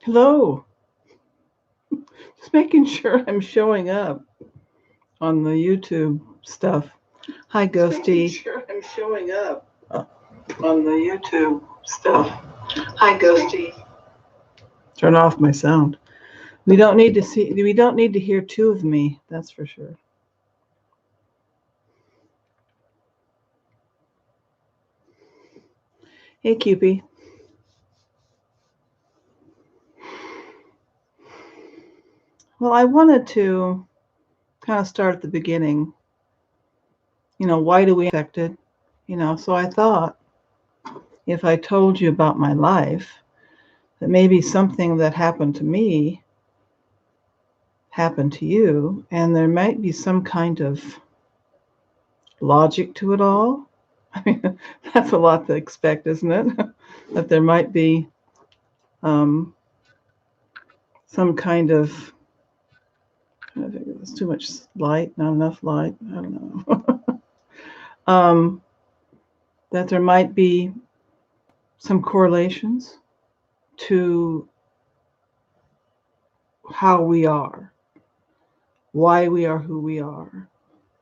Hello. Just making sure I'm showing up on the YouTube stuff. Hi, Ghosty. Just making sure I'm showing up on the YouTube stuff. Hi, Ghosty. Turn off my sound. We don't need to see. We don't need to hear two of me. That's for sure. Hey, Cupie. Well, I wanted to kind of start at the beginning. Why do we affected? So I thought if I told you about my life, that maybe something that happened to me happened to you, and there might be some kind of logic to it all. I mean, that's a lot to expect, isn't it? That there might be some kind of, I think it's too much light, not enough light. I don't know. That there might be some correlations to how we are, why we are who we are,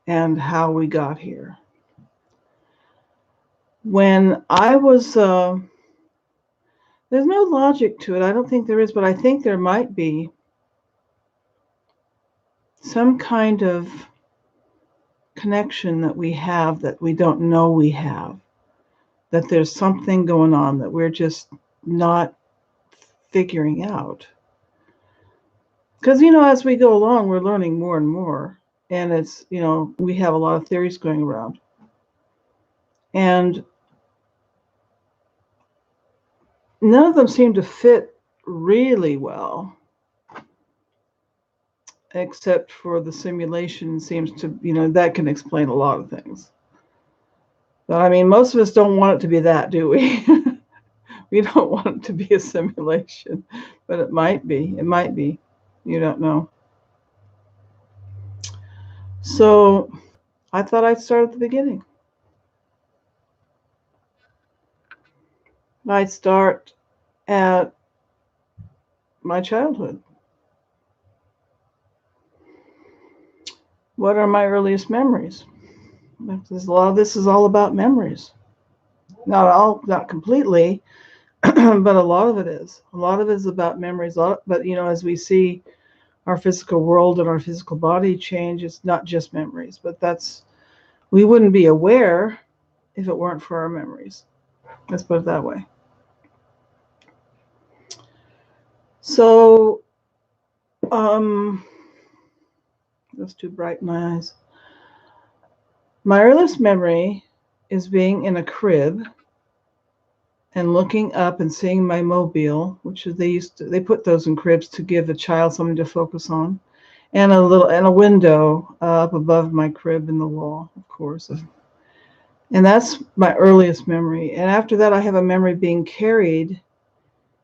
and how we got here. When I was, there's no logic to it. I don't think there is, but I think there might be some kind of connection that we have that we don't know we have, that there's something going on that we're just not figuring out. Because, as we go along, we're learning more and more. And it's, we have a lot of theories going around. And none of them seem to fit really well, except for the simulation seems to, that can explain a lot of things. But I mean, most of us don't want it to be that, do we? We don't want it to be a simulation, but it might be. It might be. You don't know. So I thought I'd start at the beginning. I'd start at my childhood. What are my earliest memories? Because a lot of this is all about memories. Not completely, but a lot of it is. A lot of it is about memories. But as we see our physical world and our physical body change, it's not just memories. But we wouldn't be aware if it weren't for our memories. Let's put it that way. So, that's too bright in my eyes. My earliest memory is being in a crib and looking up and seeing my mobile, which is they put those in cribs to give a child something to focus on, and a window up above my crib in the wall, of course. And that's my earliest memory. And after that, I have a memory being carried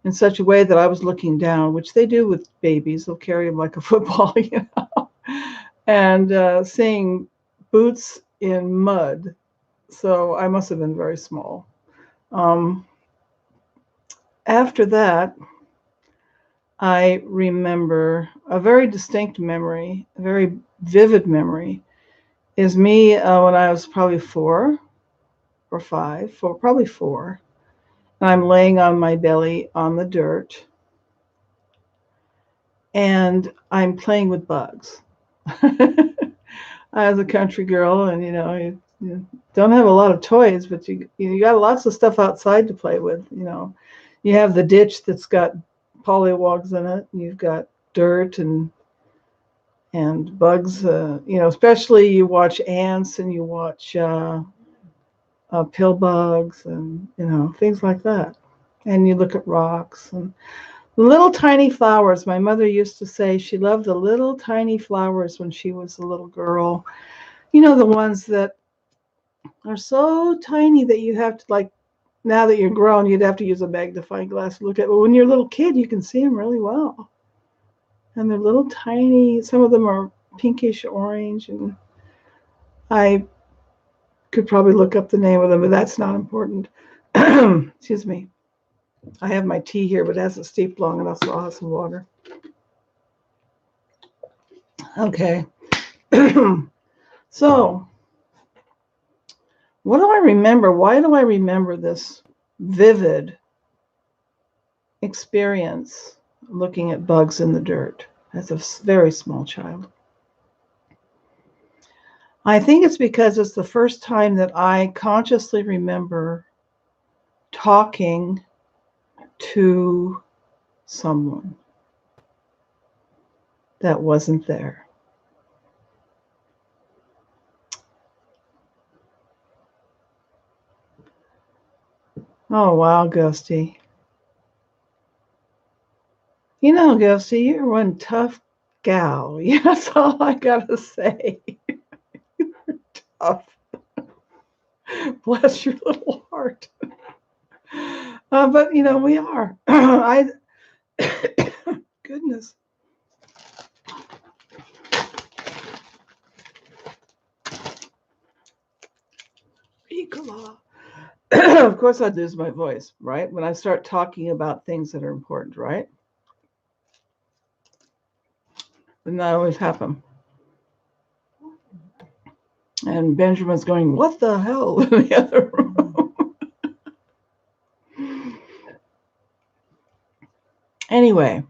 in such a way that I was looking down, which they do with babies. They'll carry them like a football, and seeing boots in mud. So I must have been very small. After that, I remember a very distinct memory, a very vivid memory, is me when I was probably 4 or 5, probably 4. And I'm laying on my belly on the dirt, and I'm playing with bugs. I was a country girl, and you don't have a lot of toys, but you got lots of stuff outside to play with. You have the ditch that's got pollywogs in it. And you've got dirt and bugs. Especially you watch ants and you watch pill bugs and things like that. And you look at rocks and the little tiny flowers. My mother used to say she loved the little tiny flowers when she was a little girl. The ones that are so tiny that you have to, now that you're grown, you'd have to use a magnifying glass to look at. But when you're a little kid, you can see them really well. And they're little tiny, some of them are pinkish orange, and I could probably look up the name of them, but that's not important. Excuse me. I have my tea here, but it hasn't steeped long enough, so I'll have some water. Okay. So, what do I remember? Why do I remember this vivid experience looking at bugs in the dirt as a very small child? I think it's because it's the first time that I consciously remember talking to someone that wasn't there. Oh, wow, Ghosty. You know, Ghosty, you're one tough gal. Yeah, that's all I gotta say. You're tough. Bless your little heart. But, you know, we are. Goodness. Ricola. Of course, I'd lose my voice, right? When I start talking about things that are important, right? And that always happen. And Benjamin's going, "What the hell?" in the other room. Anyway,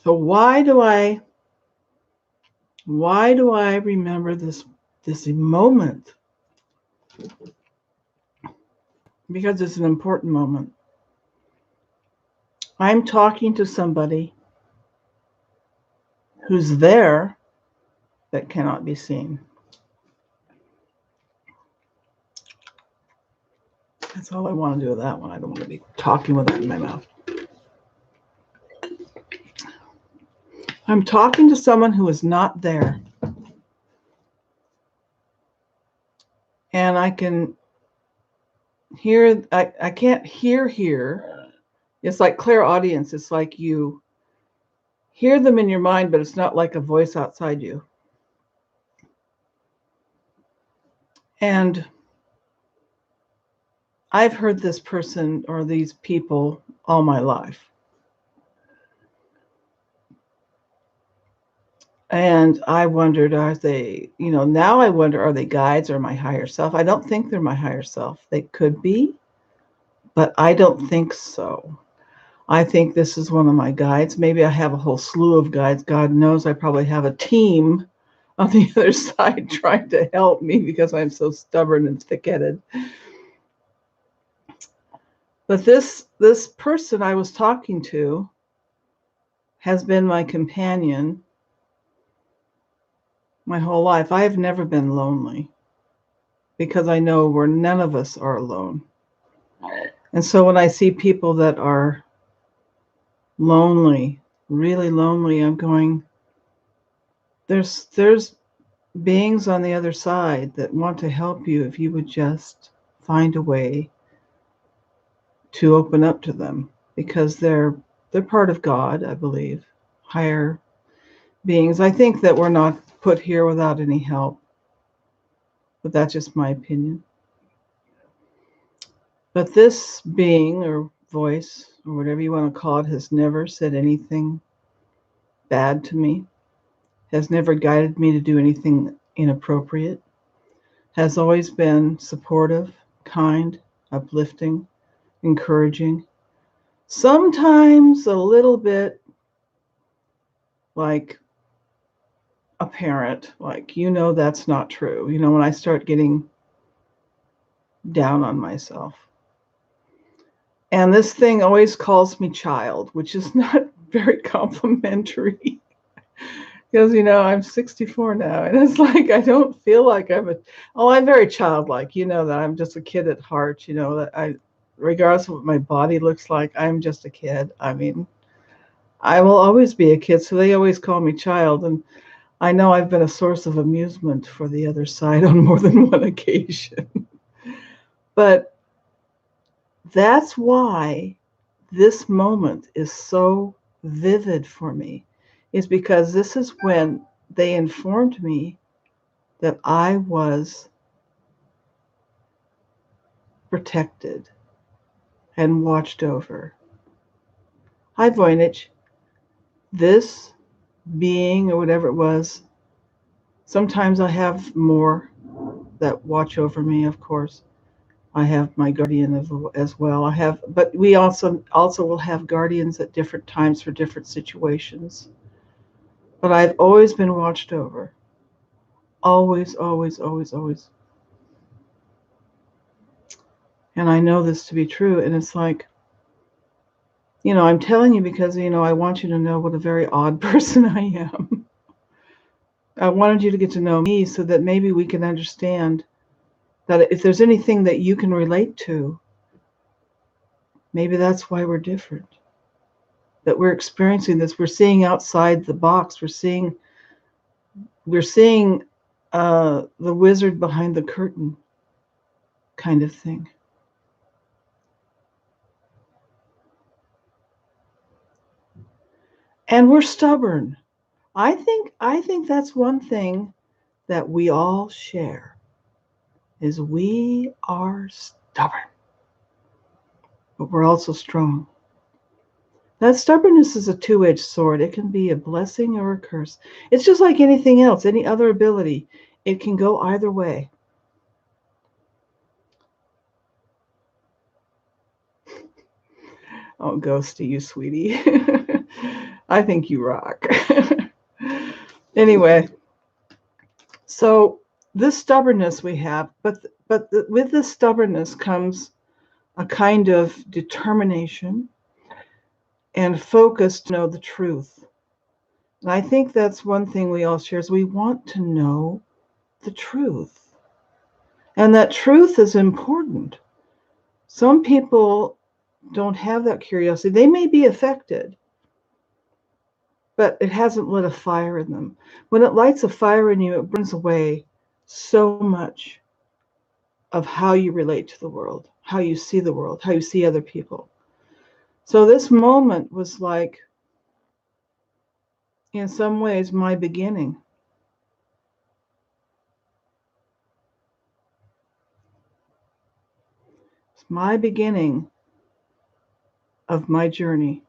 so why do I remember this moment? Because it's an important moment. I'm talking to somebody who's there that cannot be seen. That's all I want to do with that one. I don't want to be talking with it in my mouth. I'm talking to someone who is not there. And I can hear, I can't hear here. It's like clairaudience. It's like you hear them in your mind, but it's not like a voice outside you. And I've heard this person or these people all my life. And I wondered, are they, now I wonder, are they guides or my higher self? I don't think they're my higher self. They could be, but I don't think so. I think this is one of my guides. Maybe I have a whole slew of guides. God knows I probably have a team on the other side trying to help me because I'm so stubborn and thick-headed. But this person I was talking to has been my companion my whole life. I have never been lonely because I know where none of us are alone. And so when I see people that are lonely, really lonely, I'm going, there's beings on the other side that want to help you if you would just find a way to open up to them, because they're part of God, I believe, higher beings. I think that we're not put here without any help, but that's just my opinion. But this being or voice or whatever you want to call it has never said anything bad to me, has never guided me to do anything inappropriate, has always been supportive, kind, uplifting, encouraging, sometimes a little bit like a parent, like, that's not true. When I start getting down on myself. And this thing always calls me child, which is not very complimentary. Because, I'm 64 now, and it's like I don't feel like I'm very childlike. That I'm just a kid at heart. That regardless of what my body looks like, I'm just a kid. I mean, I will always be a kid, so they always call me child. And I know I've been a source of amusement for the other side on more than one occasion. But that's why this moment is so vivid for me, is because this is when they informed me that I was protected and watched over. Hi, Voynich. This being or whatever it was, sometimes I have more that watch over me, of course. I have my guardian as well. But we also will have guardians at different times for different situations. But I've always been watched over. Always, always, always, always. And I know this to be true. And it's like, I'm telling you because, I want you to know what a very odd person I am. I wanted you to get to know me so that maybe we can understand that if there's anything that you can relate to, maybe that's why we're different. That we're experiencing this. We're seeing outside the box. We're seeing the wizard behind the curtain kind of thing. And we're stubborn. I think that's one thing that we all share is we are stubborn. But we're also strong. That stubbornness is a two-edged sword. It can be a blessing or a curse. It's just like anything else, any other ability. It can go either way. Oh, Ghosty, you sweetie. I think you rock. Anyway, so this stubbornness we have, but with this stubbornness comes a kind of determination and focus to know the truth. And I think that's one thing we all share is we want to know the truth. And that truth is important. Some people don't have that curiosity. They may be affected, but it hasn't lit a fire in them. When it lights a fire in you, it burns away so much of how you relate to the world, how you see the world, how you see other people. So this moment was like, in some ways, my beginning. It's my beginning of my journey.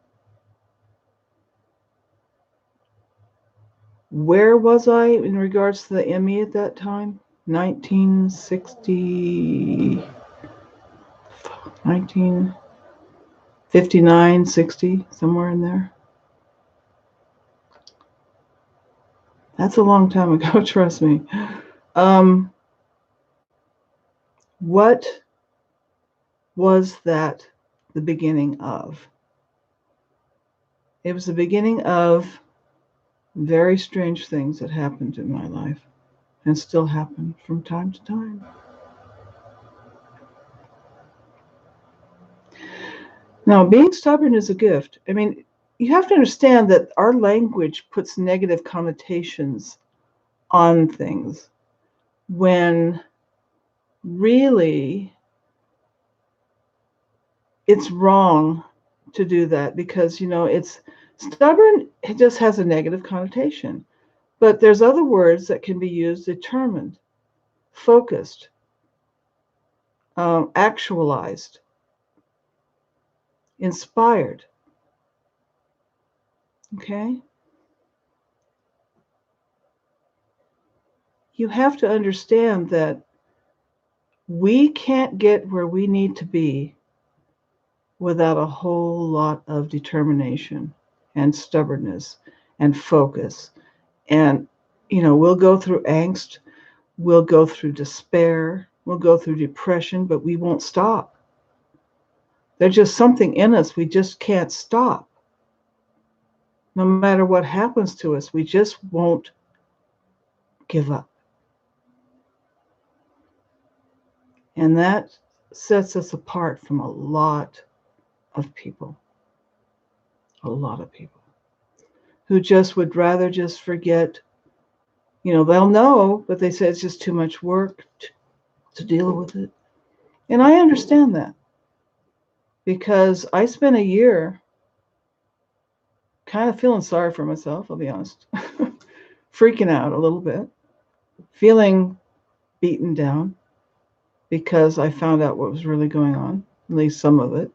Where was I in regards to the Emmy at that time? 1959, 60, somewhere in there. That's a long time ago, trust me. What was that the beginning of? It was the beginning of very strange things that happened in my life and still happen from time to time. Now, being stubborn is a gift. I mean, you have to understand that our language puts negative connotations on things when really it's wrong to do that because, it's stubborn, it just has a negative connotation. But there's other words that can be used: determined, focused, actualized, inspired. Okay? You have to understand that we can't get where we need to be without a whole lot of determination and stubbornness and focus. And, we'll go through angst, we'll go through despair, we'll go through depression, but we won't stop. There's just something in us we just can't stop. No matter what happens to us, we just won't give up. And that sets us apart from a lot of people. A lot of people who just would rather just forget. They'll know, but they say it's just too much work to deal with it. And I understand that because I spent a year kind of feeling sorry for myself, I'll be honest, freaking out a little bit, feeling beaten down because I found out what was really going on, at least some of it.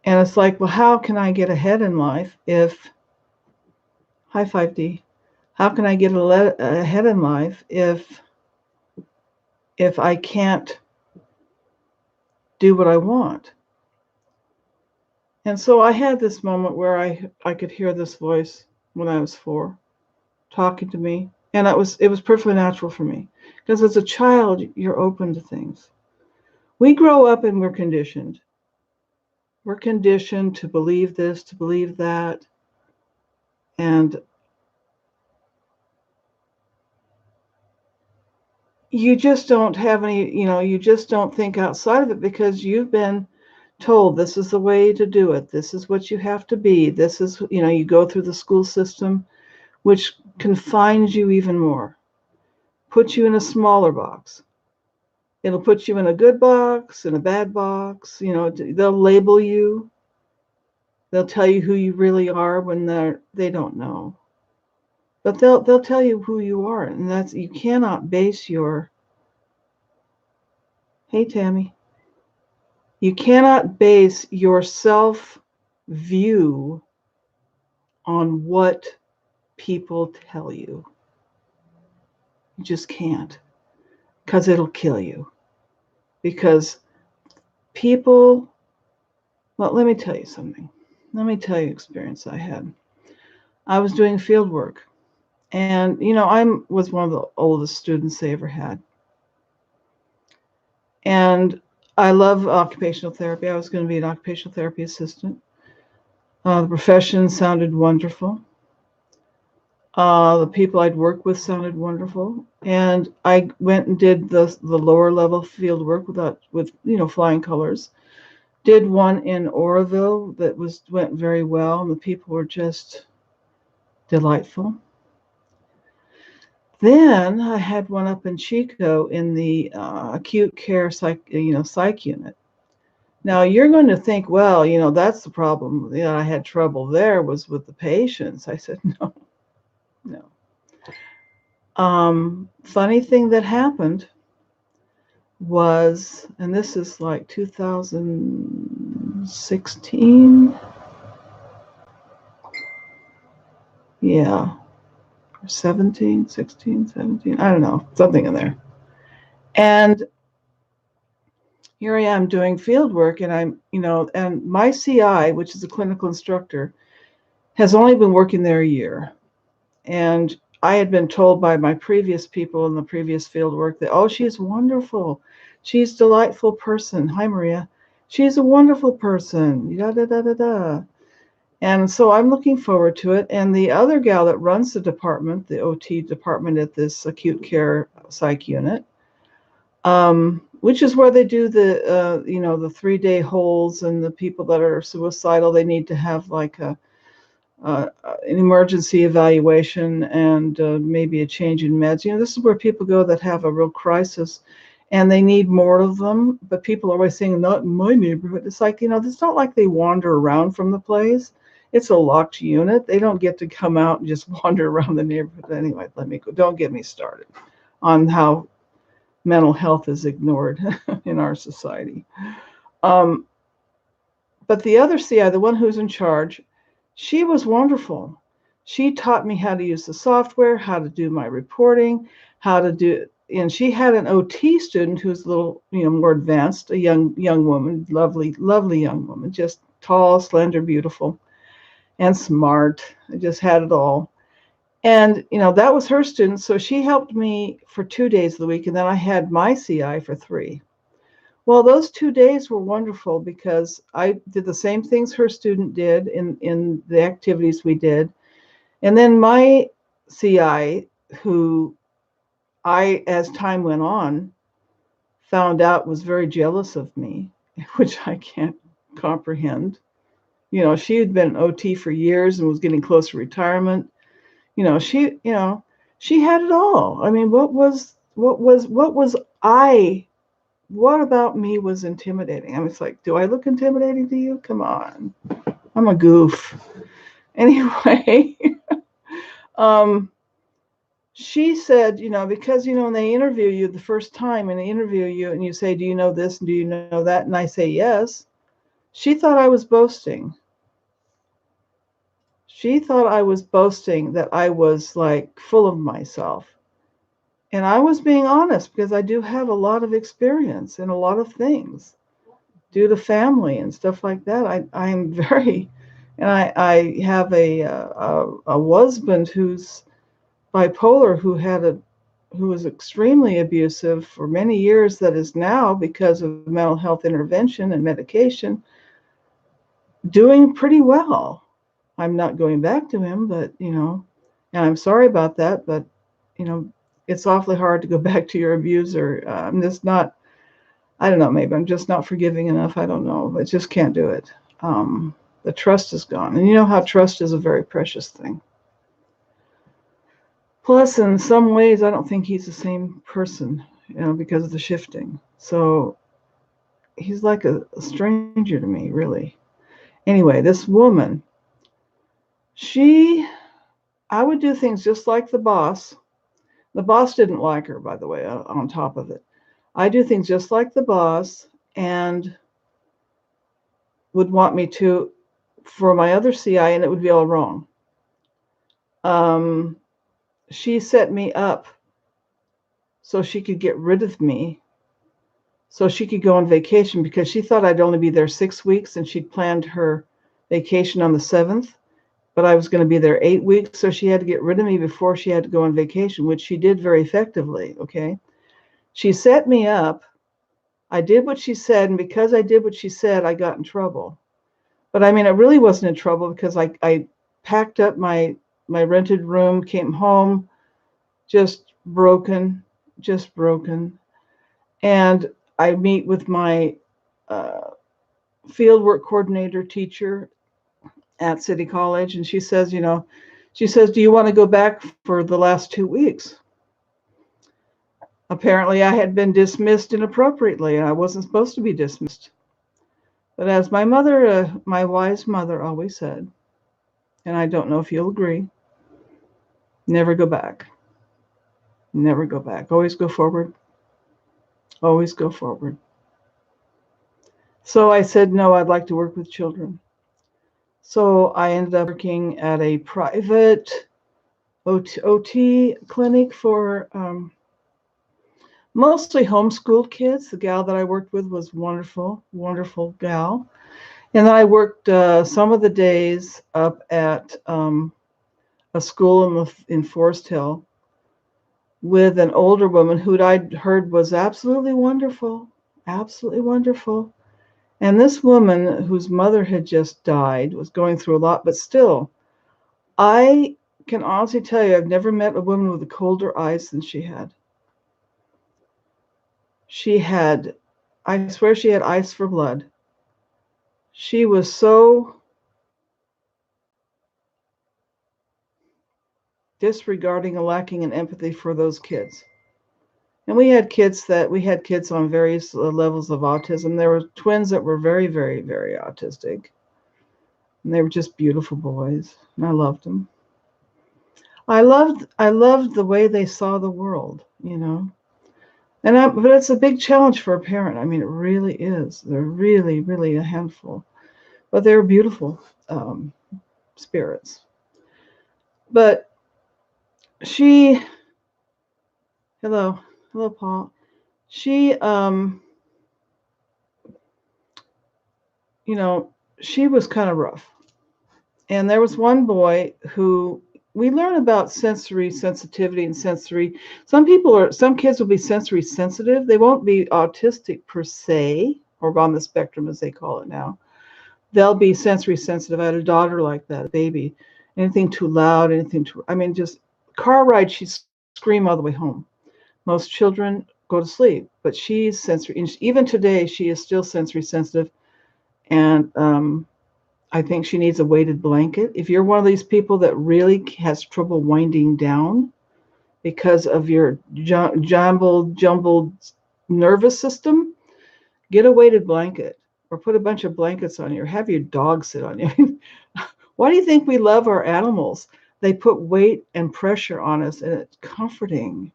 And it's like, well, how can I get ahead in life if, high five D, how can I get ahead in life if I can't do what I want? And so I had this moment where I could hear this voice when I was 4 talking to me. And it was perfectly natural for me. Because as a child, you're open to things. We grow up and we're conditioned. We're conditioned to believe this, to believe that. And you just don't have any, you just don't think outside of it because you've been told this is the way to do it. This is what you have to be. This is, you go through the school system, which confines you even more, puts you in a smaller box. It'll put you in a good box, in a bad box. They'll label you. They'll tell you who you really are when they don't know. But they'll tell you who you are, and that's, you cannot base your, hey Tammy, you cannot base your self view on what people tell you. You just can't, because it'll kill you. Because people, well, let me tell you something. Let me tell you an experience I had. I was doing field work, and I was one of the oldest students they ever had. And I love occupational therapy. I was going to be an occupational therapy assistant. The profession sounded wonderful. The people I'd worked with sounded wonderful, and I went and did the lower level field work with flying colors. Did one in Oroville that went very well, and the people were just delightful. Then I had one up in Chico in the acute care psych unit. Now you're going to think, well, that's the problem. I had trouble there was with the patients. I said, no. Funny thing that happened was, and this is like 2016. Yeah. 17, 16, 17. I don't know. Something in there. And here I am doing field work, and and my CI, which is a clinical instructor, has only been working there a year. And I had been told by my previous people in the previous field work that, oh, she's wonderful. She's a delightful person. Hi, Maria. She's a wonderful person. Da, da, da, da, da. And so I'm looking forward to it. And the other gal that runs the department, the OT department at this acute care psych unit, which is where they do the, the 3-day holds, and the people that are suicidal, they need to have like an emergency evaluation and maybe a change in meds. This is where people go that have a real crisis, and they need more of them. But people are always saying, not in my neighborhood. It's like, it's not like they wander around from the place. It's a locked unit. They don't get to come out and just wander around the neighborhood. Anyway, don't get me started on how mental health is ignored in our society. But the other CI, the one who's in charge, she was wonderful. She taught me how to use the software, how to do my reporting, and she had an OT student who's a little, more advanced, a young woman, lovely, lovely young woman, just tall, slender, beautiful, and smart. I just had it all. And, that was her student. So she helped me for 2 days of the week. And then I had my CI for 3. Well, those 2 days were wonderful because I did the same things her student did in the activities we did. And then my CI, who as time went on, found out was very jealous of me, which I can't comprehend. She had been OT for years and was getting close to retirement. She had it all. I mean, what about me was intimidating? I was like, do I look intimidating to you? Come on. I'm a goof. Anyway, she said, because, when they interview you the first time and they interview you and you say, do you know this and do you know that? And I say, yes. She thought I was boasting. She thought I was boasting that I was like full of myself. And I was being honest because I do have a lot of experience in a lot of things due to family and stuff like that. I'm very, and I have a husband who's bipolar who was extremely abusive for many years that is now, because of mental health intervention and medication, doing pretty well. I'm not going back to him, but and I'm sorry about that, but you know, it's awfully hard to go back to your abuser. I'm just not, I don't know, maybe I'm just not forgiving enough. I don't know. I just can't do it. The trust is gone. And you know how trust is a very precious thing. Plus, in some ways, I don't think he's the same person, because of the shifting. So he's like a stranger to me, really. Anyway, this woman, I would do things just like the boss. The boss didn't like her, by the way, on top of it. I do things just like the boss and would want me to for my other CI, and it would be all wrong. She set me up so she could get rid of me, so she could go on vacation, because she thought I'd only be there 6 weeks, and she'd planned her vacation on the 7th, but I was going to be there 8 weeks, so she had to get rid of me before she had to go on vacation, which she did very effectively, okay? She set me up. I did what she said, and because I did what she said, I got in trouble. But I mean, I really wasn't in trouble because I packed up my rented room, came home, just broken. And I meet with my fieldwork coordinator teacher at City College, and she says, do you want to go back for the last 2 weeks? Apparently, I had been dismissed inappropriately, and I wasn't supposed to be dismissed. But as my mother, my wise mother, always said, and I don't know if you'll agree, never go back. Never go back. Always go forward. Always go forward. So I said, no, I'd like to work with children. So I ended up working at a private OT clinic for mostly homeschooled kids. The gal that I worked with was wonderful, wonderful gal. And then I worked some of the days up at a school in Forest Hill with an older woman who I'd heard was absolutely wonderful, absolutely wonderful. And this woman, whose mother had just died, was going through a lot, but still, I can honestly tell you, I've never met a woman with colder eyes than she had. I swear she had eyes for blood. She was so disregarding and lacking in empathy for those kids. And we had kids on various levels of autism. There were twins that were very, very, very autistic. And they were just beautiful boys. And I loved them. I loved the way they saw the world, but it's a big challenge for a parent. I mean, it really is. They're really, really a handful. But they're beautiful spirits. But hello, Paul. She, she was kind of rough. And there was one boy who we learn about sensory sensitivity and sensory. Some kids will be sensory sensitive. They won't be autistic per se, or on the spectrum as they call it now. They'll be sensory sensitive. I had a daughter like that, a baby. Anything too loud, just car ride, she'd scream all the way home. Most children go to sleep, but she's sensory. Even today, she is still sensory sensitive. And I think she needs a weighted blanket. If you're one of these people that really has trouble winding down because of your jumbled nervous system, get a weighted blanket or put a bunch of blankets on you or have your dog sit on you. Why do you think we love our animals? They put weight and pressure on us, and it's comforting.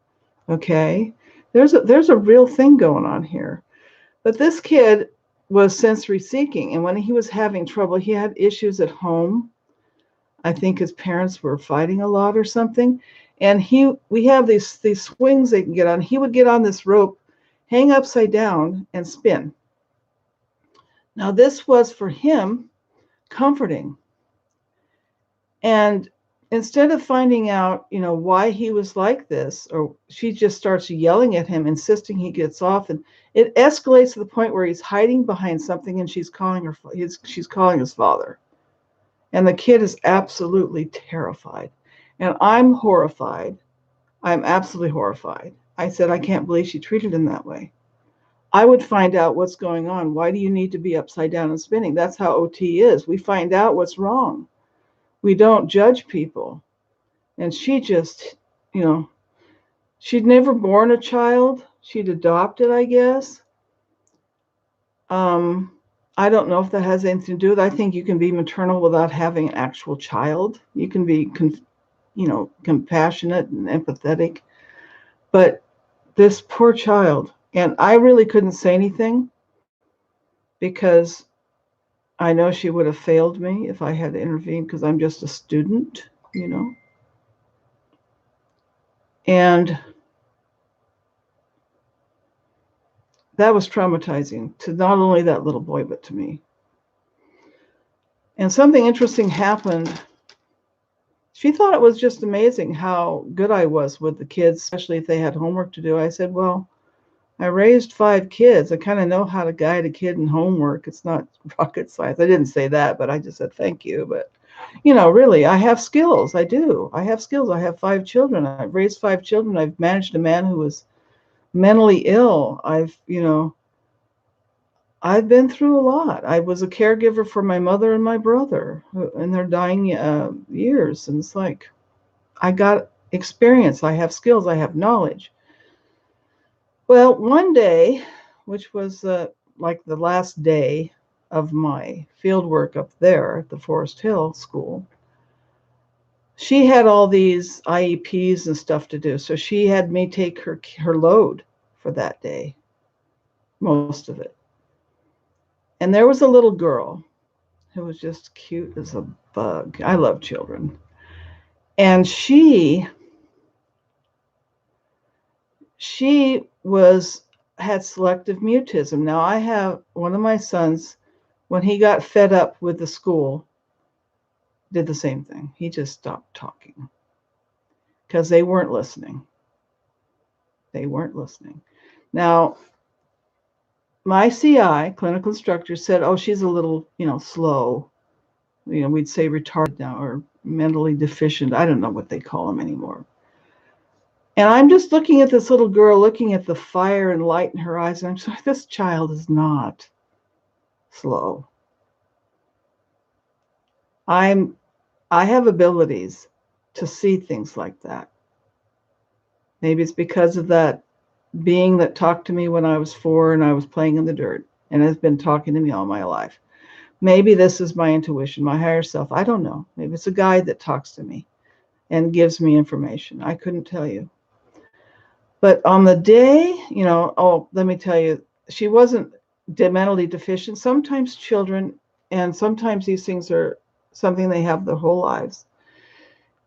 Okay? There's a real thing going on here. But this kid, was sensory seeking. And when he was having trouble, he had issues at home. I think his parents were fighting a lot or something. And we have these swings they can get on. He would get on this rope, hang upside down, and spin. Now, this was for him comforting. And instead of finding out, why he was like this, or she just starts yelling at him, insisting he gets off, and it escalates to the point where he's hiding behind something, and she's calling his father. And the kid is absolutely terrified. And I'm horrified. I'm absolutely horrified. I said, I can't believe she treated him that way. I would find out what's going on. Why do you need to be upside down and spinning? That's how OT is. We find out what's wrong. We don't judge people. And she just, she'd never born a child. She'd adopted, I guess. I don't know if that has anything to do with it. I think you can be maternal without having an actual child. You can be, compassionate and empathetic. But this poor child, and I really couldn't say anything because I know she would have failed me if I had to intervene because I'm just a student, And that was traumatizing to not only that little boy, but to me. And something interesting happened. She thought it was just amazing how good I was with the kids, especially if they had homework to do. I said, well, I raised 5 kids. I kind of know how to guide a kid in homework. It's not rocket science. I didn't say that, but I just said thank you. But, really, I have skills. I do. I have skills. I have 5 children. I've raised 5 children. I've managed a man who was mentally ill. I've been through a lot. I was a caregiver for my mother and my brother in their dying years. And it's like, I got experience. I have skills. I have knowledge. Well, one day, which was like the last day of my field work up there at the Forest Hill School, she had all these IEPs and stuff to do. So she had me take her load for that day, most of it. And there was a little girl who was just cute as a bug. I love children. And she had selective mutism. Now, I have one of my sons, when he got fed up with the school, did the same thing. He just stopped talking because they weren't listening. They weren't listening. Now, my CI, clinical instructor, said, oh, she's a little, slow. We'd say retarded now or mentally deficient. I don't know what they call them anymore. And I'm just looking at this little girl, looking at the fire and light in her eyes. And I'm just like, this child is not slow. I have abilities to see things like that. Maybe it's because of that being that talked to me when I was 4 and I was playing in the dirt and has been talking to me all my life. Maybe this is my intuition, my higher self. I don't know. Maybe it's a guide that talks to me and gives me information. I couldn't tell you. But on the day, let me tell you, she wasn't mentally deficient. Sometimes children, and sometimes these things are something they have their whole lives.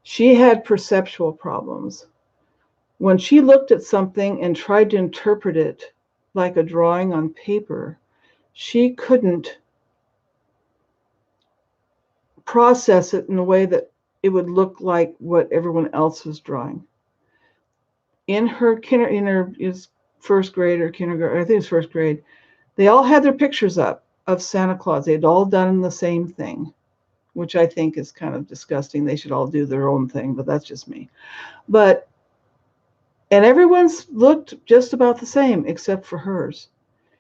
She had perceptual problems. When she looked at something and tried to interpret it like a drawing on paper, she couldn't process it in a way that it would look like what everyone else was drawing. In her first grade or kindergarten, I think it was first grade, they all had their pictures up of Santa Claus. They'd all done the same thing, which I think is kind of disgusting. They should all do their own thing, but that's just me. And everyone's looked just about the same except for hers.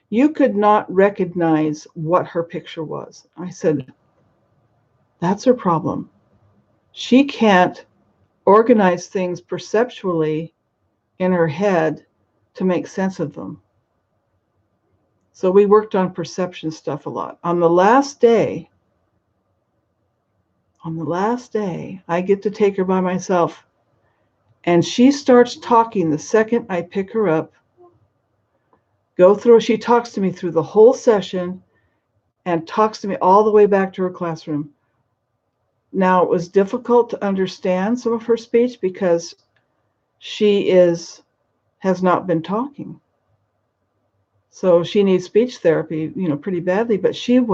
You could not recognize what her picture was. I said, that's her problem. She can't organize things perceptually in her head to make sense of them. So we worked on perception stuff a lot. On the last day, I get to take her by myself. And she starts talking the second I pick her up. She talks to me through the whole session. and talks to me all the way back to her classroom. Now, it was difficult to understand some of her speech because she has not been talking. So she needs speech therapy, pretty badly, but she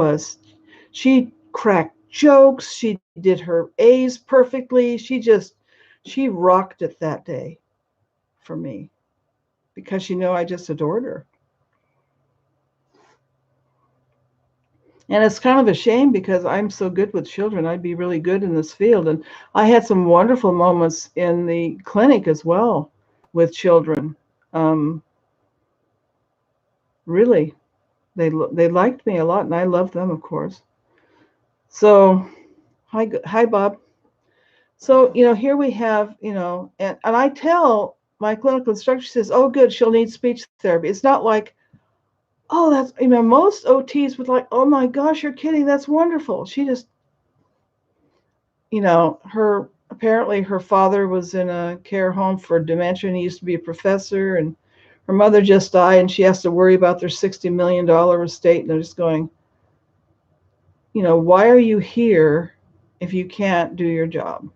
cracked jokes, she did her A's perfectly. She rocked it that day for me because I just adored her. And it's kind of a shame because I'm so good with children. I'd be really good in this field. And I had some wonderful moments in the clinic as well with children. Really, they liked me a lot, and I loved them, of course. So, hi, Bob. So, here we have, and I tell my clinical instructor, she says, oh, good, she'll need speech therapy. It's not like, oh, that's, most OTs would like, oh my gosh, you're kidding, that's wonderful. She just, apparently her father was in a care home for dementia, and he used to be a professor, and her mother just died, and she has to worry about their $60 million estate, and they're just going, why are you here if you can't do your job?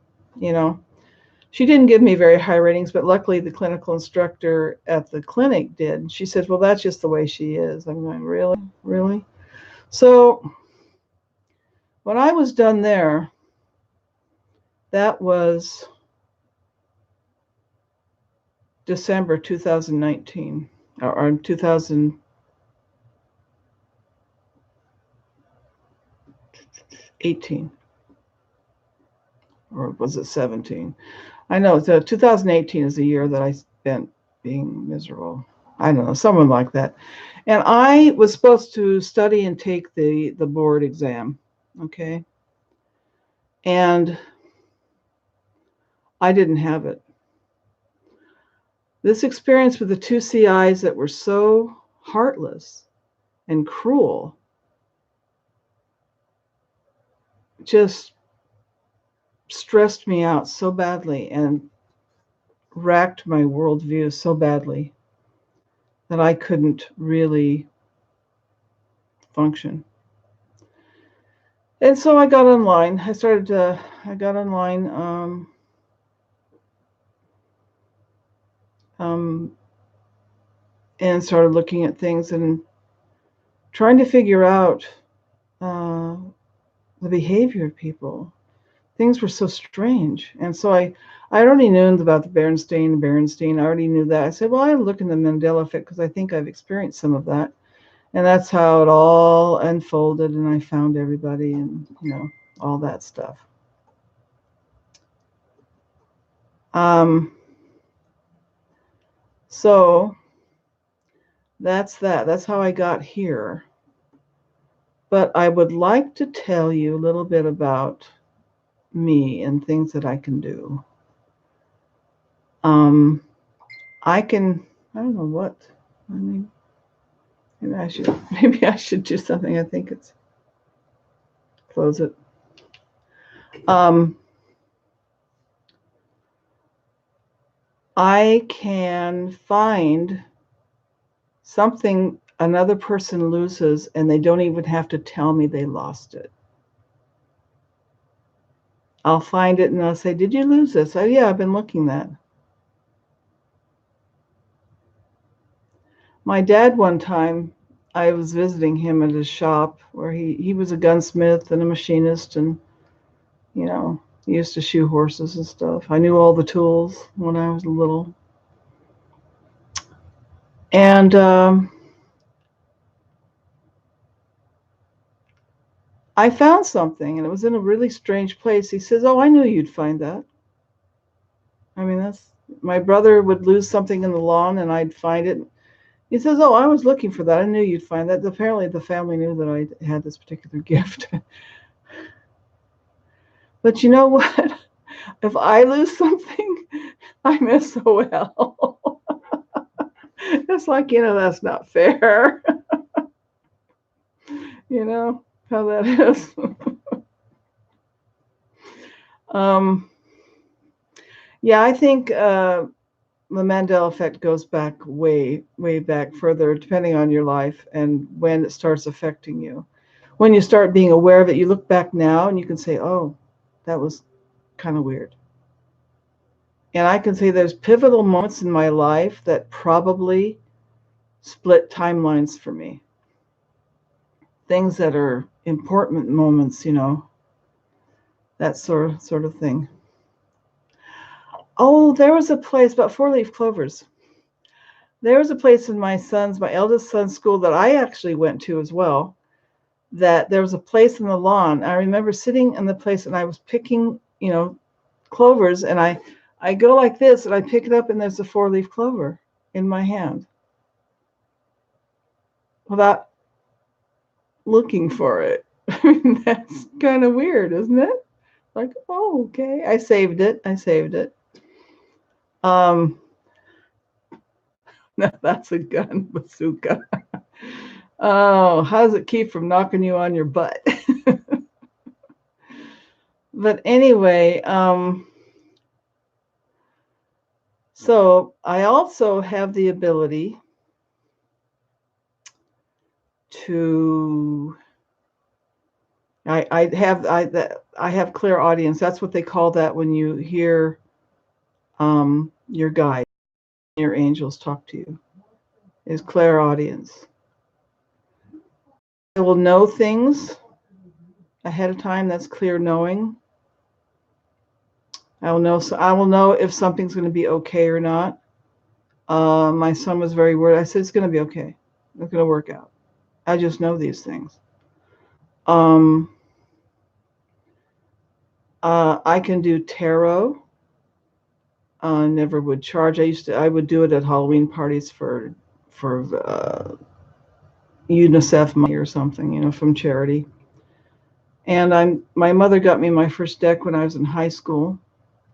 She didn't give me very high ratings, but luckily the clinical instructor at the clinic did. She said, well, that's just the way she is. I'm going, really? Really? So when I was done there, that was December 2019 or 2018. Or was it 17? I know, so 2018 is the year that I spent being miserable. I don't know, someone like that. And I was supposed to study and take the board exam, okay? And I didn't have it. This experience with the two CIs that were so heartless and cruel just stressed me out so badly and racked my worldview so badly that I couldn't really function. And so I got online. I got online and started looking at things and trying to figure out the behavior of people. Things were so strange. And so I already knew about the Berenstain. I already knew that. I said, well, I look in the Mandela effect because I think I've experienced some of that. And that's how it all unfolded. And I found everybody and, all that stuff. So that's that. That's how I got here. But I would like to tell you a little bit about me and things that I can do. I don't know what. I mean, maybe I should do something. I think it's close it. I can find something another person loses and they don't even have to tell me they lost it. I'll find it and I'll say, did you lose this? Oh, yeah, I've been looking that. My dad, one time, I was visiting him at his shop where he was a gunsmith and a machinist, and, he used to shoe horses and stuff. I knew all the tools when I was little. And I found something, and it was in a really strange place. He says, oh, I knew you'd find that. I mean, my brother would lose something in the lawn, and I'd find it. He says, oh, I was looking for that. I knew you'd find that. Apparently, the family knew that I had this particular gift. But you know what? If I lose something, I miss so well. It's like, that's not fair. You know how that is. Yeah, I think the Mandela effect goes back way, way back further, depending on your life and when it starts affecting you. when you start being aware of it, you look back now and you can say, oh, that was kind of weird. And I can say there's pivotal moments in my life that probably split timelines for me. Things that are important moments, that sort of thing. Oh, there was a place about 4-leaf clovers. There was a place in my eldest son's school that I actually went to as well, that there was a place in the lawn. I remember sitting in the place and I was picking, clovers, and I go like this and I pick it up and there's a 4-leaf clover in my hand without looking for it. I mean, that's kind of weird, isn't it? Like, oh, okay. I saved it. No, that's a gun, bazooka. Oh, how does it keep from knocking you on your butt? But anyway, so I also have the ability to I have clairaudience. That's what they call that when you hear your guide, your angels talk to you, is clairaudience. I will know things ahead of time. That's clear knowing. I will know if something's going to be okay or not. My son was very worried. I said, it's going to be okay. It's going to work out. I just know these things. I can do tarot. Never would charge. I would do it at Halloween parties for UNICEF money or something, from charity. And my mother got me my first deck when I was in high school,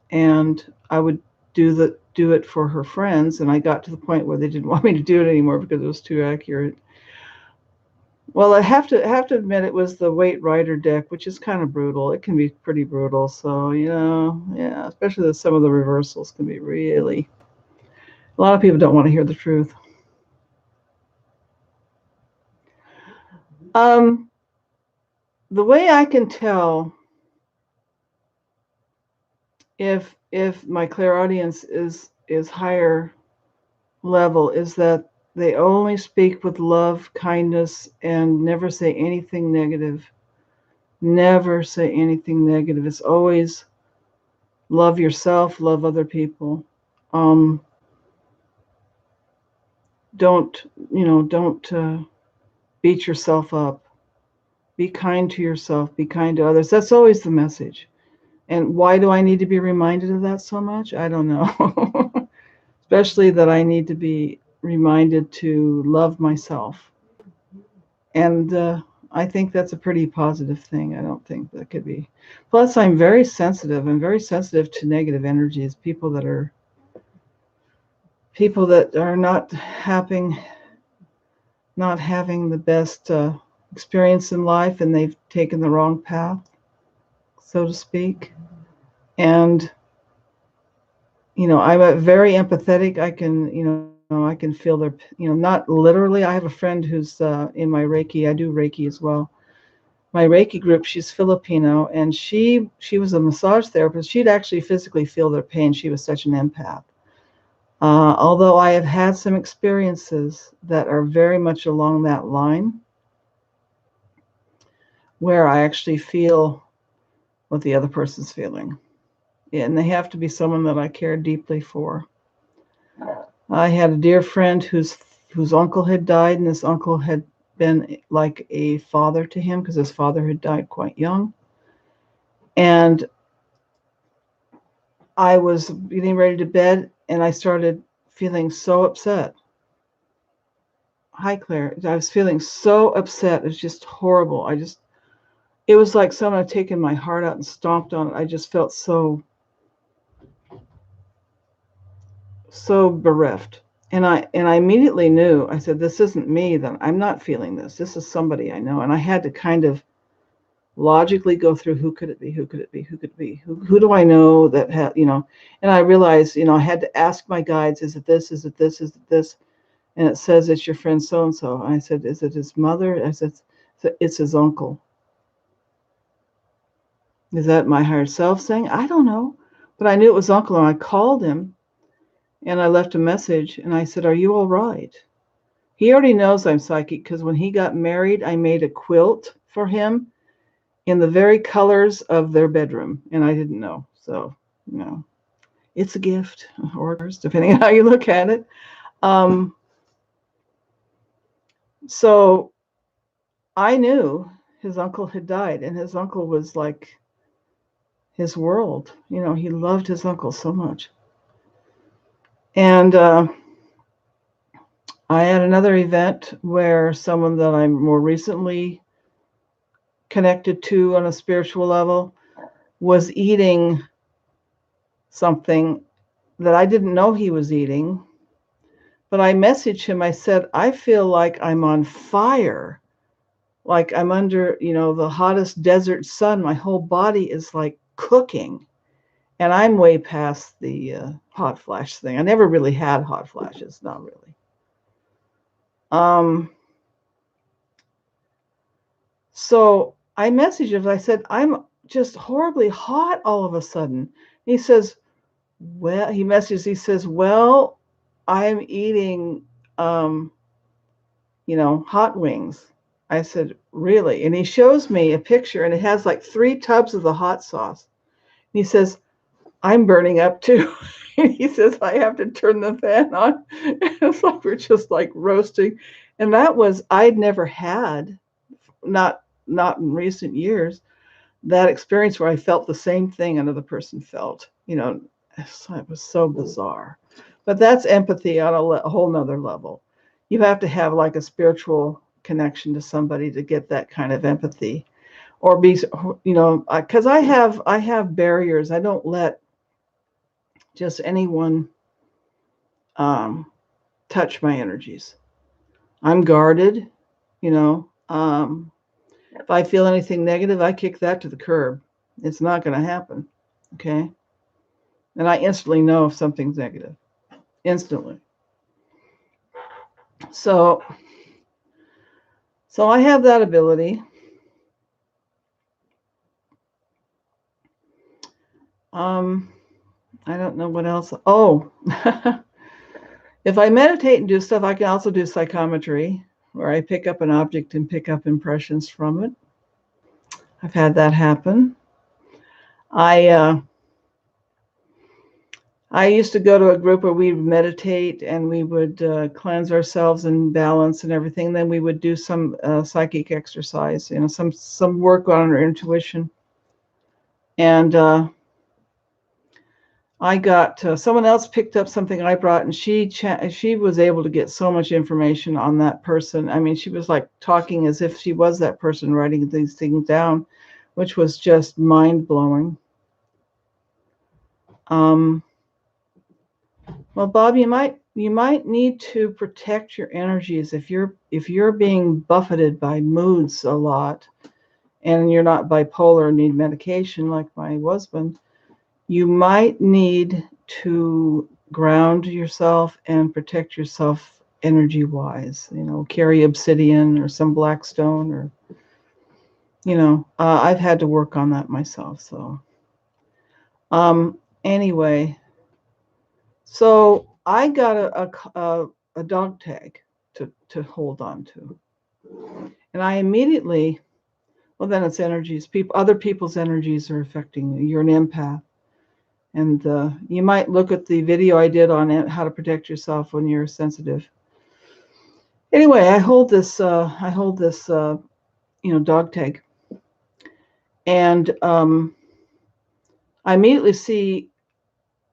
and I would do it for her friends, and I got to the point where they didn't want me to do it anymore because it was too accurate. Well, I have to admit it was the Waite Rider deck, which is kind of brutal. It can be pretty brutal. So, yeah, especially some of the reversals can be really. A lot of people don't want to hear the truth. The way I can tell if my clairaudience is higher level is that they only speak with love, kindness, and never say anything negative. Never say anything negative. It's always love yourself, love other people. Don't beat yourself up. Be kind to yourself. Be kind to others. That's always the message. And why do I need to be reminded of that so much? I don't know. Especially that I need to be reminded to love myself. And I think that's a pretty positive thing. I don't think that could be. Plus, I'm very sensitive. I'm very sensitive to negative energies. People that are not having the best experience in life, and they've taken the wrong path, so to speak. And I'm very empathetic. I can feel their, not literally. I have a friend who's in my Reiki. I do Reiki as well. My Reiki group, she's Filipino, and she was a massage therapist. She'd actually physically feel their pain. She was such an empath. Although I have had some experiences that are very much along that line, where I actually feel what the other person's feeling. And they have to be someone that I care deeply for. I had a dear friend whose uncle had died, and this uncle had been like a father to him because his father had died quite young. And I was getting ready to bed, and I started feeling so upset. Hi, Claire. I was feeling so upset. It was just horrible. It was like someone had taken my heart out and stomped on it. I just felt so bereft. And I immediately knew, I said, this isn't me, then I'm not feeling this. This is somebody I know. And I had to kind of logically go through, who could it be? Who could it be? Who could it be? Who do I know that and I realized, I had to ask my guides, is it this? Is it this? Is it this? And it says it's your friend so-and-so. And I said, is it his mother? I said, So it's his uncle. Is that my higher self saying? I don't know. But I knew it was uncle, and I called him and I left a message and I said, "Are you all right?" He already knows I'm psychic because when he got married, I made a quilt for him in the very colors of their bedroom, and I didn't know. So, you know, it's a gift, or depending on how you look at it. Um, so I knew his uncle had died, and his uncle was like his world. You know, he loved his uncle so much. And I had another event where someone that I'm more recently connected to on a spiritual level was eating something that I didn't know he was eating. But I messaged him. I said, I feel like I'm on fire, like I'm under, the hottest desert sun. My whole body is like cooking. And I'm way past the hot flash thing. I never really had hot flashes, not really. So I messaged him. I said, I'm just horribly hot all of a sudden. He says, well, he says, well, I'm eating, hot wings. I said, really? And he shows me a picture and it has like 3 tubs of the hot sauce. And he says, I'm burning up too. And he says, I have to turn the fan on. And it's like we're just like roasting. And that was, I'd never had, not in recent years, that experience where I felt the same thing another person felt. It was so bizarre. But that's empathy on a whole nother level. You have to have like a spiritual connection to somebody to get that kind of empathy, or be, because I have barriers. I don't let just anyone touch my energies. I'm guarded. If I feel anything negative, I kick that to the curb. It's not going to happen. Okay. And I instantly know if something's negative. Instantly. So I have that ability. I don't know what else. Oh, if I meditate and do stuff, I can also do psychometry, where I pick up an object and pick up impressions from it. I've had that happen. I used to go to a group where we would meditate and we would cleanse ourselves and balance and everything. Then we would do some psychic exercise, some work on our intuition. And I got someone else picked up something I brought, and she was able to get so much information on that person. I mean, she was like talking as if she was that person, writing these things down, which was just mind blowing. Well, Bob, you might need to protect your energies if you're being buffeted by moods a lot, and you're not bipolar and need medication like my husband. You might need to ground yourself and protect yourself energy-wise. Carry obsidian or some black stone, or I've had to work on that myself. So, anyway. So I got a dog tag to hold on to, and I immediately, well, then it's energies. Other people's energies are affecting you. You're an empath, and you might look at the video I did on how to protect yourself when you're sensitive. Anyway, I hold this dog tag, and I immediately see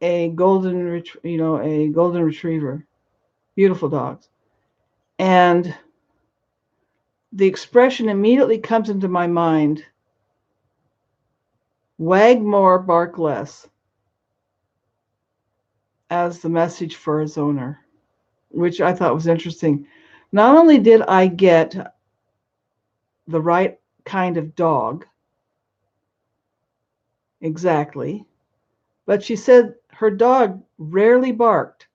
a golden retriever, beautiful dogs. And the expression immediately comes into my mind: wag more, bark less, as the message for his owner, which I thought was interesting. Not only did I get the right kind of dog, exactly, but she said her dog rarely barked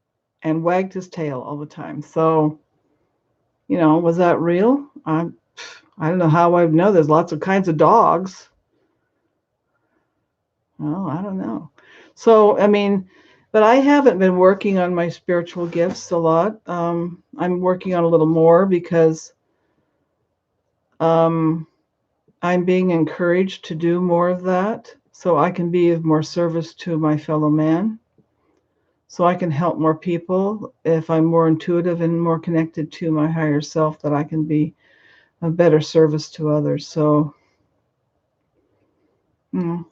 and wagged his tail all the time. So, was that real? I I don't know how I know. There's lots of kinds of dogs. Oh, I don't know. So, I mean, but I haven't been working on my spiritual gifts a lot. I'm working on a little more because um, I'm being encouraged to do more of that so I can be of more service to my fellow man. So I can help more people if I'm more intuitive and more connected to my higher self, that I can be a better service to others. So,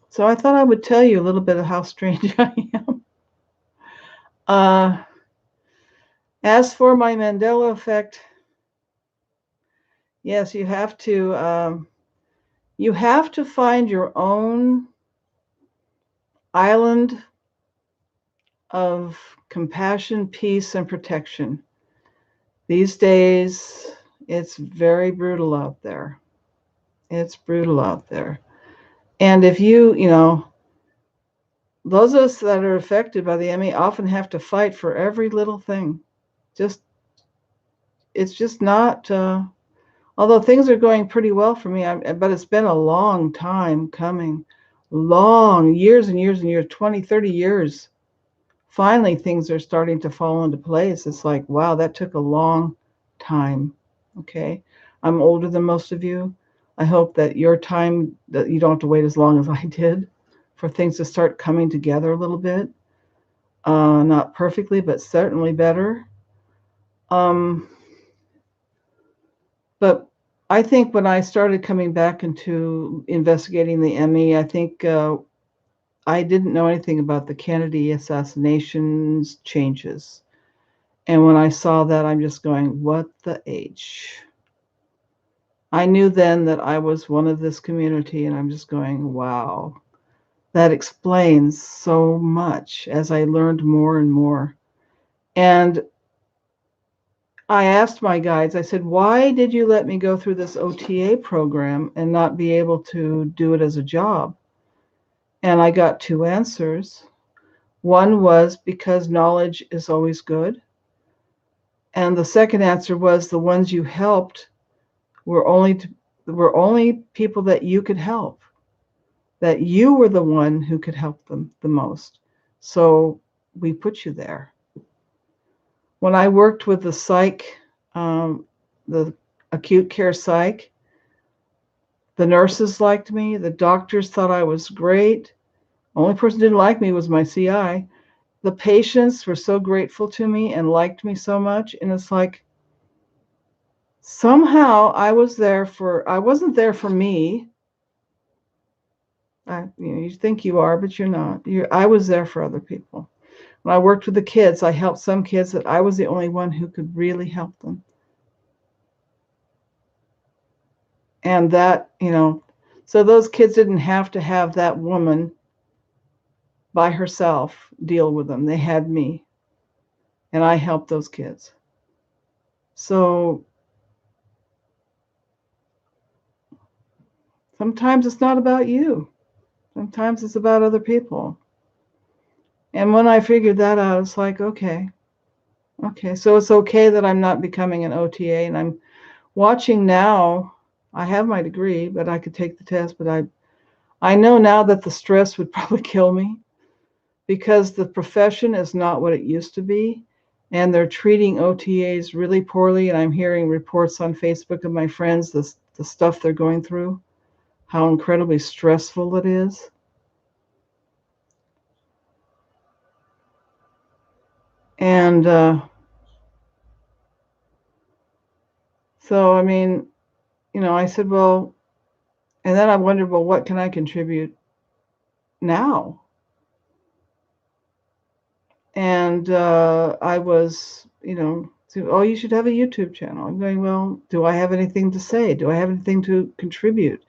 so I thought I would tell you a little bit of how strange I am. As for my Mandela effect, yes, you have to find your own island of compassion, peace, and protection. These days, it's very brutal out there. It's brutal out there. And if those of us that are affected by the ME often have to fight for every little thing. Just, it's just not, although things are going pretty well for me, but it's been a long time coming. Long, years and years and years, 20, 30 years. Finally, things are starting to fall into place. It's like, wow, that took a long time. Okay. I'm older than most of you. I hope that your time, that you don't have to wait as long as I did for things to start coming together a little bit. Not perfectly, but certainly better. But I think when I started coming back into investigating the ME, I think I didn't know anything about the Kennedy assassination's changes. And when I saw that, I'm just going, what the H? I knew then that I was one of this community, and I'm just going, wow. That explains so much as I learned more and more. And I asked my guides, I said, why did you let me go through this OTA program and not be able to do it as a job? And I got two answers. One was because knowledge is always good. And the second answer was the ones you helped were only people that you could help, that you were the one who could help them the most. So we put you there. When I worked with the psych, the acute care psych, the nurses liked me. The doctors thought I was great. Only person who didn't like me was my CI. The patients were so grateful to me and liked me so much. And it's like, somehow I wasn't there for me. You think you are, but you're not. I was there for other people. When I worked with the kids, I helped some kids that I was the only one who could really help them. And that, so those kids didn't have to have that woman by herself deal with them. They had me, and I helped those kids. So sometimes it's not about you. Sometimes it's about other people. And when I figured that out, it's like, okay, so it's okay that I'm not becoming an OTA, and I'm watching now. I have my degree, but I could take the test, but I know now that the stress would probably kill me, because the profession is not what it used to be, and they're treating OTAs really poorly. And I'm hearing reports on Facebook of my friends, the stuff they're going through, how incredibly stressful it is. And so, I mean, I said, well, and then I wondered, well, what can I contribute now? And I was, oh, you should have a YouTube channel. I'm going, well, do I have anything to say? Do I have anything to contribute?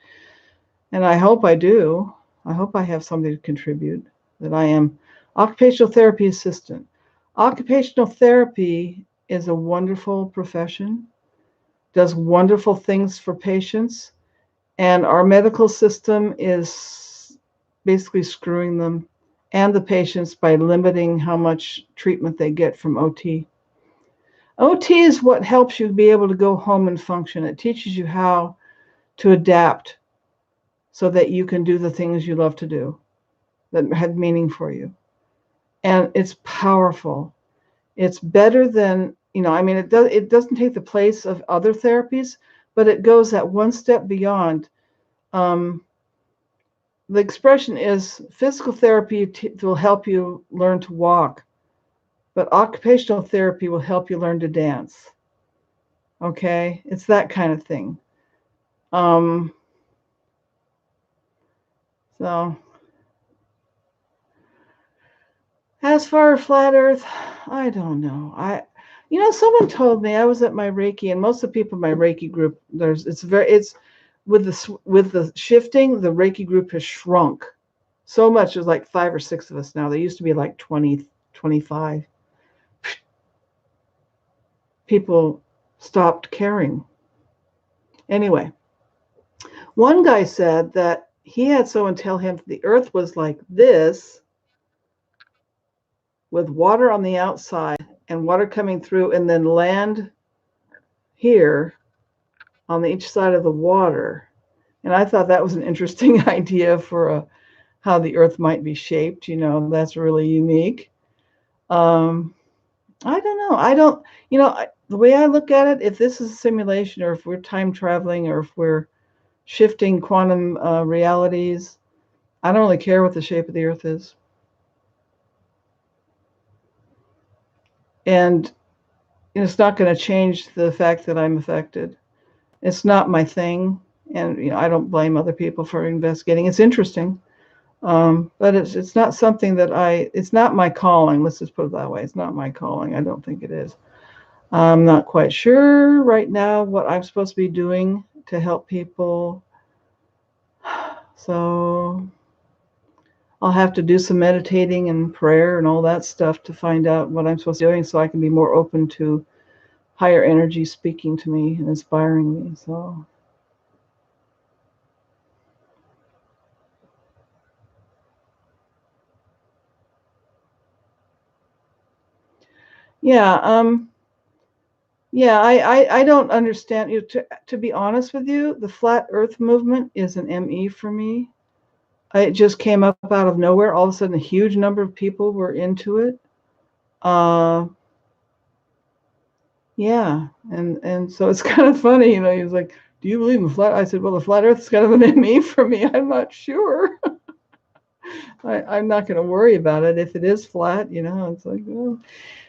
And I hope I do. I hope I have something to contribute, that I am occupational therapy assistant. Occupational therapy is a wonderful profession, does wonderful things for patients, and our medical system is basically screwing them and the patients by limiting how much treatment they get from OT. OT is what helps you be able to go home and function. It teaches you how to adapt so that you can do the things you love to do that had meaning for you. And it's powerful. It's better than, I mean, it doesn't take the place of other therapies, but it goes that one step beyond. The expression is physical therapy will help you learn to walk, but occupational therapy will help you learn to dance. Okay? It's that kind of thing. So as for flat Earth, I don't know. Someone told me, I was at my Reiki, and most of the people in my Reiki group, it's with the shifting, the Reiki group has shrunk so much. There's like 5 or 6 of us now. There used to be like 20, 25. People stopped caring. Anyway, one guy said that he had someone tell him the Earth was like this, with water on the outside and water coming through, and then land here on each side of the water. And I thought that was an interesting idea for how the Earth might be shaped. That's really unique. I don't know. The way I look at it, if this is a simulation, or if we're time traveling, or if we're shifting quantum realities, I don't really care what the shape of the Earth is. And it's not going to change the fact that I'm affected. It's not my thing. And, I don't blame other people for investigating. It's interesting. But it's not something that it's not my calling. Let's just put it that way. It's not my calling. I don't think it is. I'm not quite sure right now what I'm supposed to be doing to help people. So I'll have to do some meditating and prayer and all that stuff to find out what I'm supposed to be doing, so I can be more open to higher energy speaking to me and inspiring me. So yeah, I don't understand you. To be honest with you, the flat Earth movement is an ME for me. It just came up out of nowhere. All of a sudden, a huge number of people were into it. Yeah, and so it's kind of funny, he was like, "Do you believe in flat?" I said, "Well, the flat Earth is kind of an ME for me. I'm not sure. I'm not going to worry about it if it is flat. It's like, well,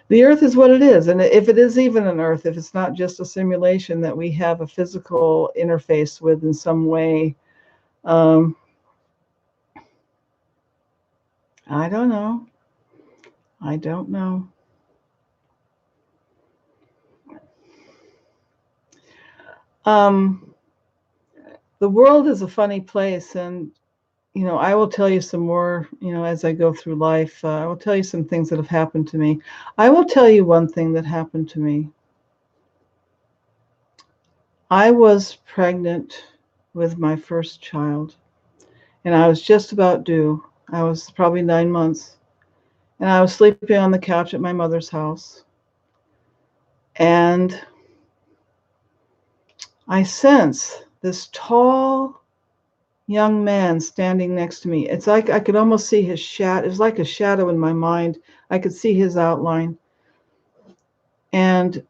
the Earth is what it is, and if it is even an Earth, if it's not just a simulation that we have a physical interface with in some way, I don't know. I don't know." The world is a funny place, and I will tell you some more, as I go through life. I will tell you some things that have happened to me. I will tell you one thing that happened to me. I was pregnant with my first child, and I was just about due. I was probably 9 months, and I was sleeping on the couch at my mother's house, and I sense this tall young man standing next to me. It's like I could almost see his shadow. It was like a shadow in my mind. I could see his outline. And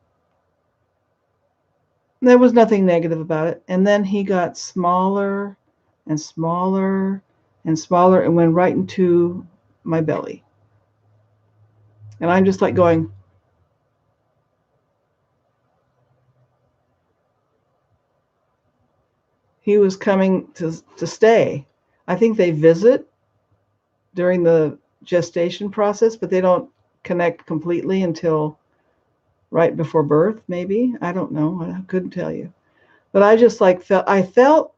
there was nothing negative about it. And then he got smaller and smaller and smaller and went right into my belly. And I'm just like going, he was coming to stay. I think they visit during the gestation process, but they don't connect completely until right before birth, maybe. I don't know. I couldn't tell you. But I just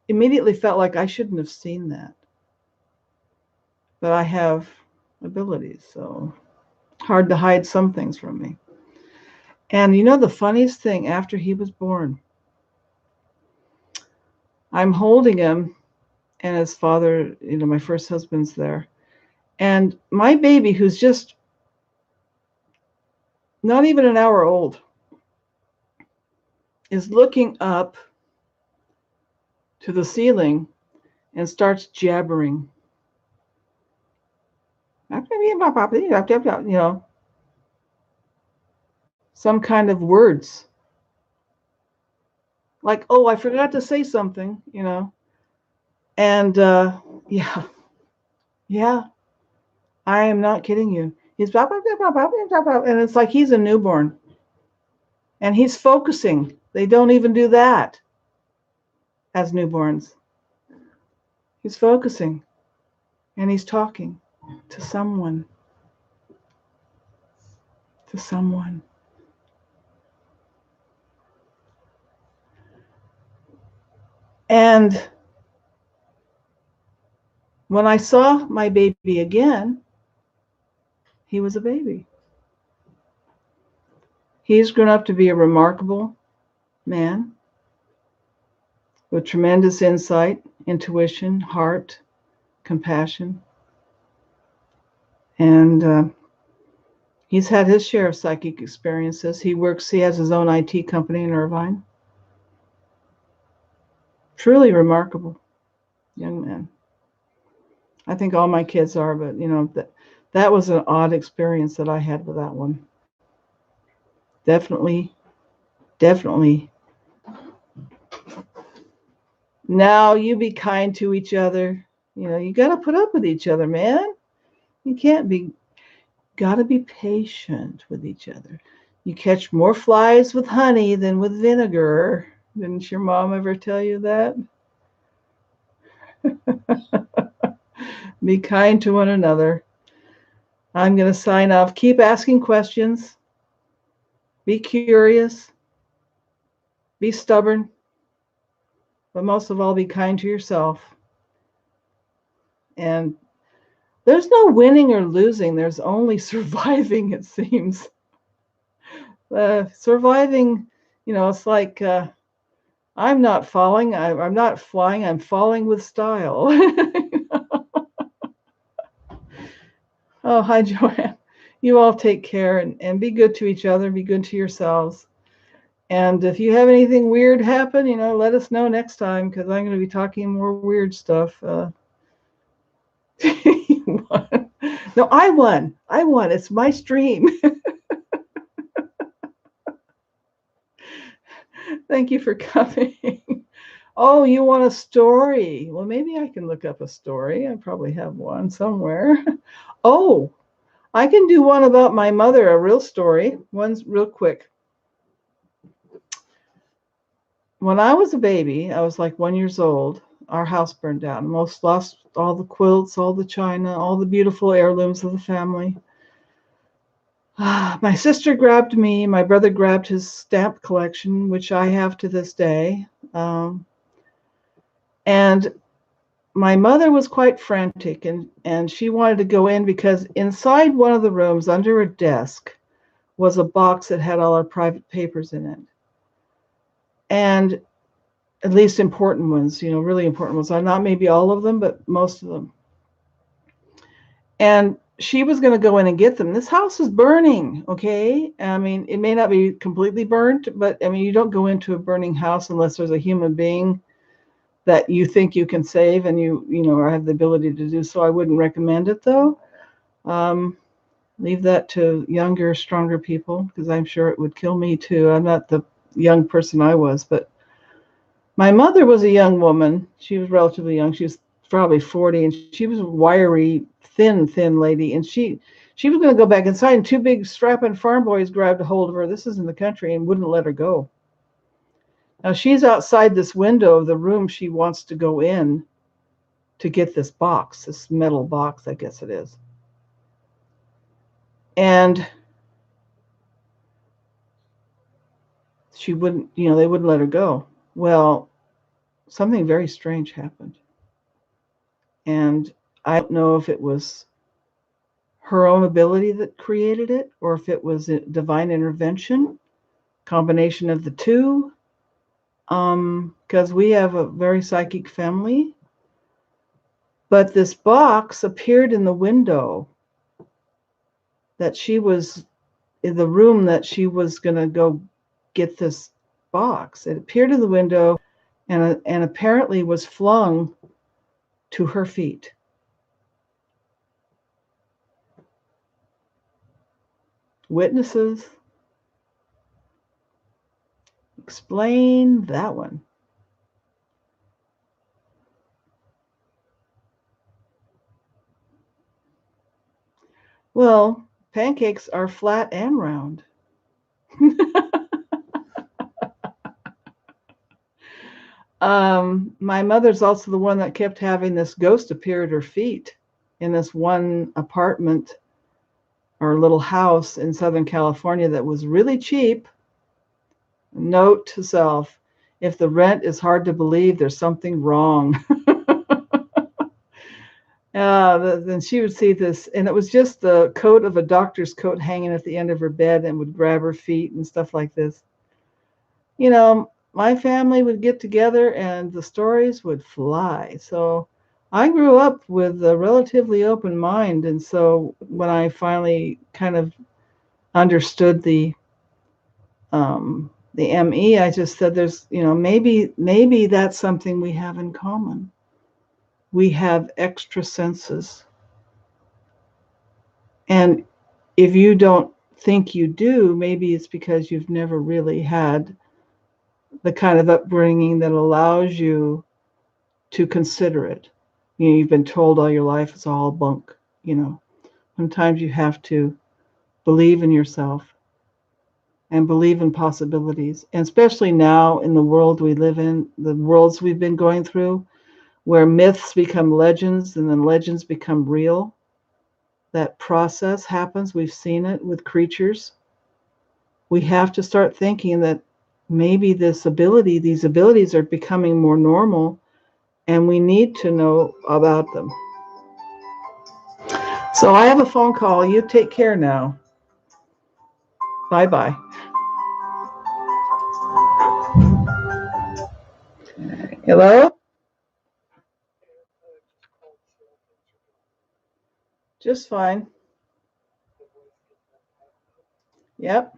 immediately felt like I shouldn't have seen that. But I have abilities, so hard to hide some things from me. And the funniest thing, after he was born, I'm holding him, and his father, my first husband's there. And my baby, who's just not even an hour old, is looking up to the ceiling and starts jabbering. You know, some kind of words. Like, oh, I forgot to say something, you know. And yeah, yeah, I am not kidding you. He's and it's like he's a newborn. And he's focusing. They don't even do that as newborns. He's focusing and he's talking to someone. To someone. And when I saw my baby again, he was a baby. He's grown up to be a remarkable man with tremendous insight, intuition, heart, compassion. And he's had his share of psychic experiences. He has his own IT company in Irvine. Truly remarkable young man. I think all my kids are, but you know, that was an odd experience that I had with that one. Definitely. Now you be kind to each other. You know, you got to put up with each other, man. You got to be patient with each other. You catch more flies with honey than with vinegar. Didn't your mom ever tell you that? Be kind to one another. I'm going to sign off. Keep asking questions. Be curious. Be stubborn. But most of all, be kind to yourself. And there's no winning or losing. There's only surviving, it seems. Surviving, you know, it's like I'm not falling. I'm not flying. I'm falling with style. Oh, hi, Joanne. You all take care and be good to each other. Be good to yourselves. And if you have anything weird happen, you know, let us know next time because I'm going to be talking more weird stuff. No, I won. It's my stream. Thank you for coming. Oh, you want a story? Well, maybe I can look up a story. I probably have one somewhere. Oh, I can do one about my mother, a real story. One's real quick. When I was a baby, I was like 1 year old. Our house burned down. Lost all the quilts, all the china, all the beautiful heirlooms of the family. My sister grabbed me. My brother grabbed his stamp collection, which I have to this day. And my mother was quite frantic, and she wanted to go in because inside one of the rooms, under a desk, was a box that had all our private papers in it. And at least important ones, you know, really important ones. Not maybe all of them, but most of them. And she was going to go in and get them. This house is burning, okay? I mean, it may not be completely burnt, but I mean, you don't go into a burning house unless there's a human being that you think you can save and you know, have the ability to do so. I wouldn't recommend it though. Leave that to younger, stronger people because I'm sure it would kill me too. I'm not the young person I was, but my mother was a young woman. She was relatively young. She was probably 40, and she was a wiry, thin lady. And she was going to go back inside, and two big strapping farm boys grabbed a hold of her. This is in the country, and wouldn't let her go. Now she's outside this window of the room she wants to go in to get this box, this metal box, I guess it is. And she wouldn't, you know, they wouldn't let her go. Well, something very strange happened. And I don't know if it was her own ability that created it or if it was a divine intervention, combination of the two. Because we have a very psychic family. But this box appeared in the window that she was in the room that she was going to go get this box. It appeared in the window, and apparently was flung to her feet. Witnesses, explain that one. Well, pancakes are flat and round. My mother's also the one that kept having this ghost appear at her feet in this one apartment or little house in Southern California that was really cheap. Note to self, if the rent is hard to believe, there's something wrong. Then she would see this, and it was just the coat of a doctor's coat hanging at the end of her bed and would grab her feet and stuff like this. You know, my family would get together and the stories would fly. So I grew up with a relatively open mind. And so when I finally kind of understood the ME, I just said, there's, maybe that's something we have in common. We have extra senses. And if you don't think you do, maybe it's because you've never really had the kind of upbringing that allows you to consider it. You've been told all your life it's all bunk. Sometimes you have to believe in yourself and believe in possibilities. And especially now in the world we live in, the worlds we've been going through, where myths become legends and then legends become real. That process happens. We've seen it with creatures. We have to start thinking that maybe these abilities are becoming more normal, and we need to know about them. So I have a phone call. You take care now. Bye-bye. Hello? Just fine. Yep.